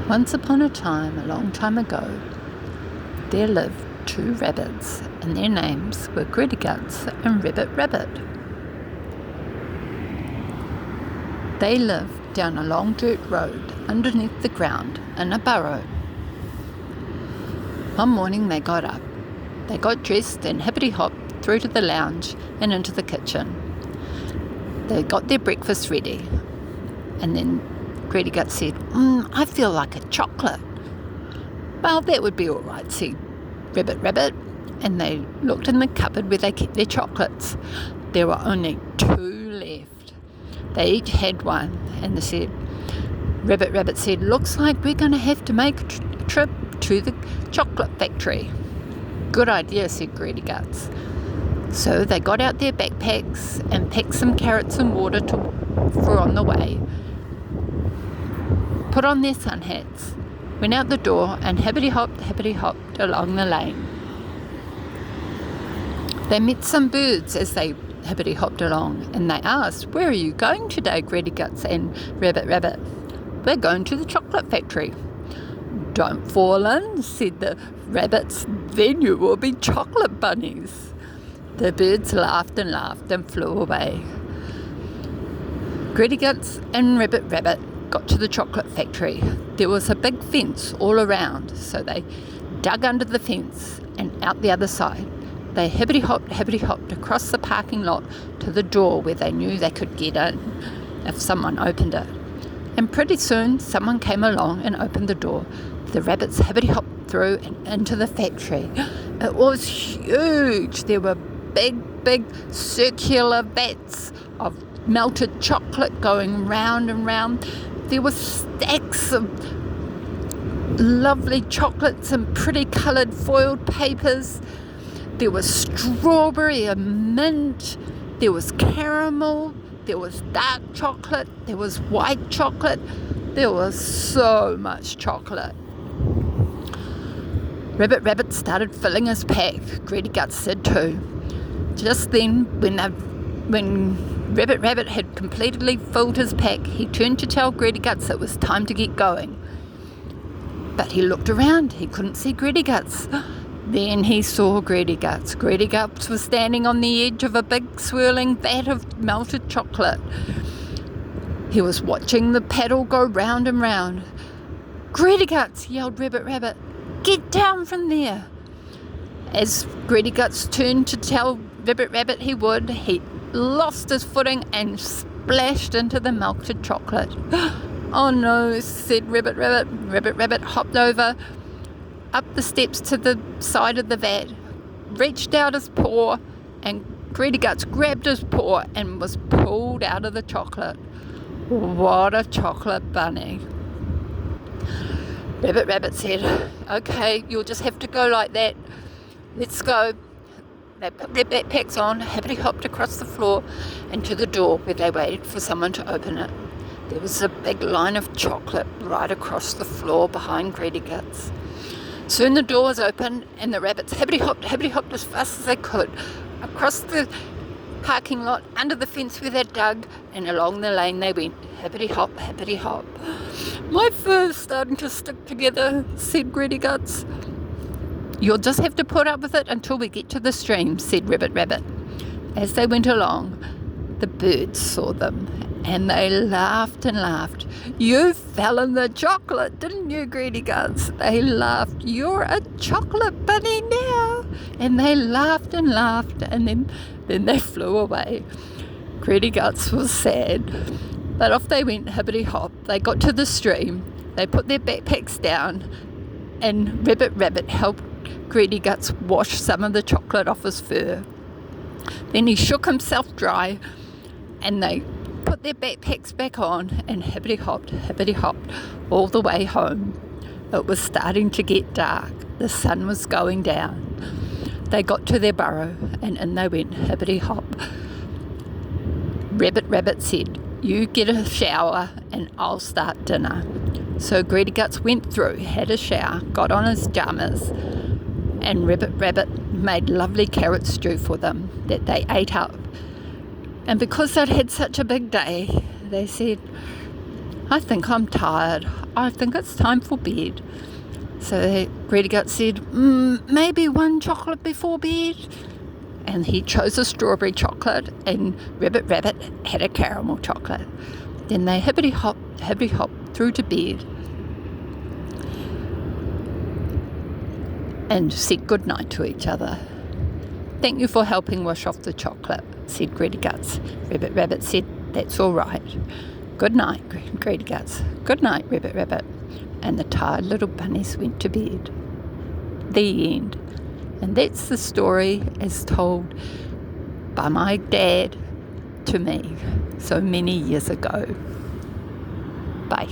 Once upon a time, a long time ago, there lived two rabbits, and their names were Greedyguts and Rebert. They lived down a long dirt road underneath the ground in a burrow. One morning they got up. They got dressed and hippity-hopped through to the lounge and into the kitchen. They got their breakfast ready, and then Greedyguts said, I feel like a chocolate. Well, that would be all right, said Rebert. And they looked in the cupboard where they kept their chocolates. There were only two left. They each had one, and they said, Rebert said, looks like we're going to have to make a trip to the chocolate factory. Good idea, said Greedyguts. So they got out their backpacks and packed some carrots and water for on the way. Put on their sun hats, went out the door, and hippity-hopped along the lane. They met some birds as they hippity-hopped along, and they asked, where are you going today, Greedyguts and Rebert? We're going to the chocolate factory. Don't fall in, said the rabbits, then you will be chocolate bunnies. The birds laughed and flew away. Greedyguts and Rebert got to the chocolate factory. There was a big fence all around, so they dug under the fence and out the other side. They hippity-hopped across the parking lot to the door where they knew they could get in if someone opened it. And pretty soon someone came along and opened the door. The rabbits hippity-hopped through and into the factory. It was huge. There were big circular vats of melted chocolate going round and round. There were stacks of lovely chocolates and pretty coloured foiled papers. There was strawberry and mint. There was caramel. There was dark chocolate. There was white chocolate. There was so much chocolate. Rebert started filling his pack. Greedyguts did too. Just then, when Rebert had completely filled his pack, he turned to tell Greedyguts it was time to get going. But he looked around. He couldn't see Greedyguts. Then he saw Greedyguts. Greedyguts was standing on the edge of a big swirling vat of melted chocolate. He was watching the paddle go round and round. Greedyguts, yelled Rebert, get down from there. As Greedyguts turned to tell Rebert he would, he lost his footing and splashed into the melted chocolate. Oh no, said Rebert. Rebert hopped over, up the steps to the side of the vat, reached out his paw, and Greedyguts grabbed his paw and was pulled out of the chocolate. What a chocolate bunny. Rebert said, okay, you'll just have to go like that. Let's go. They put their backpacks on, hippity-hopped across the floor and to the door where they waited for someone to open it. There was a big line of chocolate right across the floor behind Greedyguts. Soon the door was open and the rabbits hippity-hopped as fast as they could across the parking lot, under the fence where they dug, and along the lane they went, hippity-hop. My fur's starting to stick together, said Greedyguts. You'll just have to put up with it until we get to the stream, said Rebert. As they went along, the birds saw them, and they laughed and laughed. You fell in the chocolate, didn't you, Greedyguts? They laughed. You're a chocolate bunny now. And they laughed, and then they flew away. Greedyguts was sad. But off they went, hippity-hop. They got to the stream. They put their backpacks down, and Rebert helped Greedyguts wash some of the chocolate off his fur. Then he shook himself dry, and they put their backpacks back on and hippity-hopped all the way home. It was starting to get dark. The sun was going down. They got to their burrow, and in they went, hippity-hop. Rebert said, you get a shower and I'll start dinner. So Greedyguts went through, had a shower, got on his jammers, and Rebert made lovely carrot stew for them that they ate up. And because they'd had such a big day, they said, I think I'm tired. I think it's time for bed. So Greedyguts said, maybe one chocolate before bed. And he chose a strawberry chocolate, and Rabbit had a caramel chocolate. Then they hippity hop through to bed and said good night to each other. Thank you for helping wash off the chocolate, said Greedyguts. Rabbit said, that's all right. Good night, Greedyguts. Good night, Rabbit. And the tired little bunnies went to bed. The end. And that's the story as told by my dad to me so many years ago. Bye.